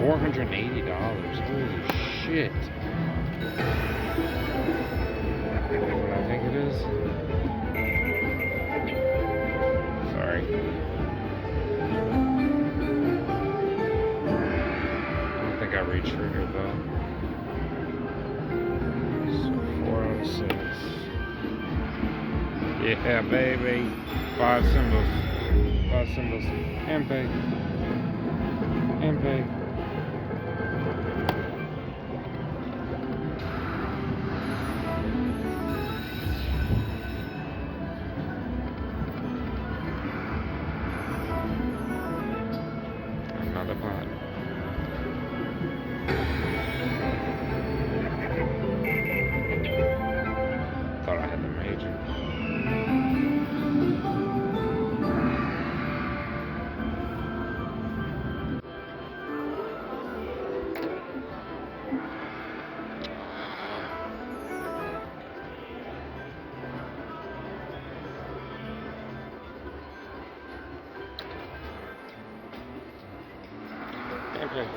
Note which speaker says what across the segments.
Speaker 1: $480. Holy shit. What I think it is. Sorry. I don't think I re-triggered though. So 406. Yeah, baby. 5 symbols. 5 symbols. And pay. And pay. Another pot. Thought I had the major. Okay.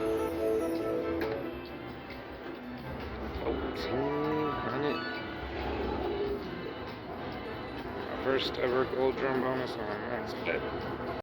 Speaker 1: Oh, 200. My first ever gold drum bonus on max bet.